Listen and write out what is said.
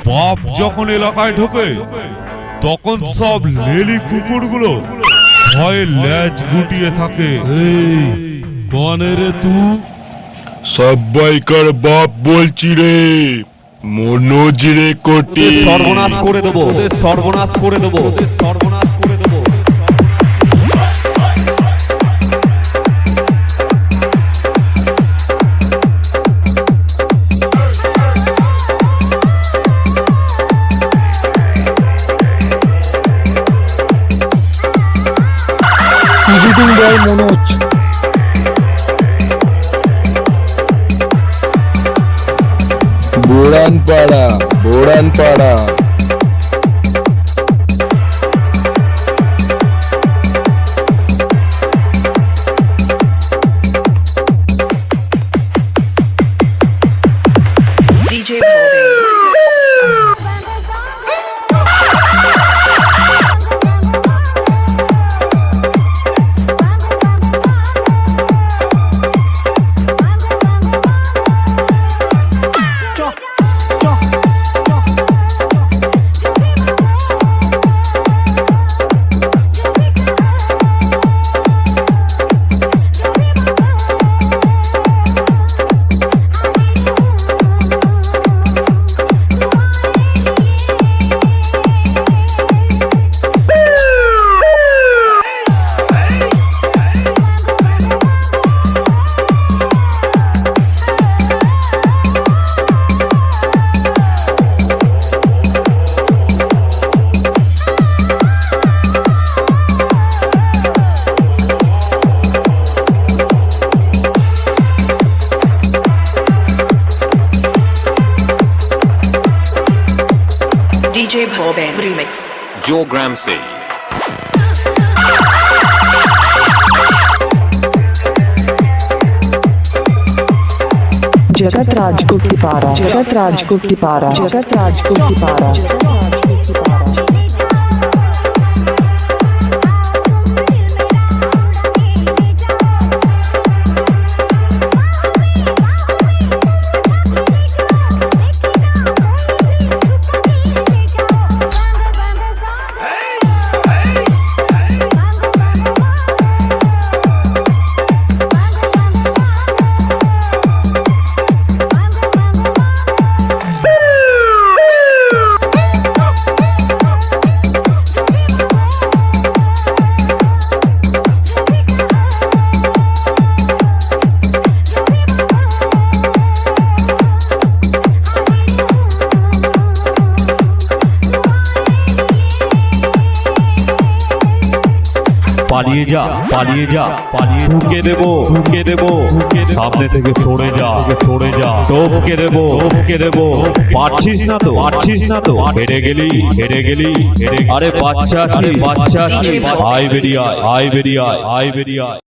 বাপ যখন এলাকায় ঢোকে তখন সব লেলি কুকুরগুলো ভয়ে লেজ গুটিয়ে থাকে। এই কনে রে তুই? সবাইকার বাপ বলছি রে, মনোজ রে কোটি। সর্বনাশ করে দেবো, সর্বনাশ করে দেবো, সর্বনাশ করে দেবো। এডিটিং বয় Manoj. বোড়ানপাড়া, বোড়ানপাড়া। DJ Bobby. DJ Bobby Remix. Joe Gramsci. जगत राजकोट की पारा, जगत राजकोट की पारा, जगत राजकोट की पारा, जगत राजकोट की पारा। পালিয়ে যা, পালিয়ে যা, পালিয়ে ঢুকে দেবো, ঢুকে দেবো, সামনে থেকে সরে যা, সরে যা, টপকে দেবো, টপকে দেবো। পারছিস না তো, পারছিস না তো, হেরে গেলি, হেরে গেলি, হেরে। আরে বাচ্চা আছে, বাচ্চা আছে, আয় বেরিয়ে আয়, আয় বেরিয়ে আয়, আয় বেরিয়ে আয়।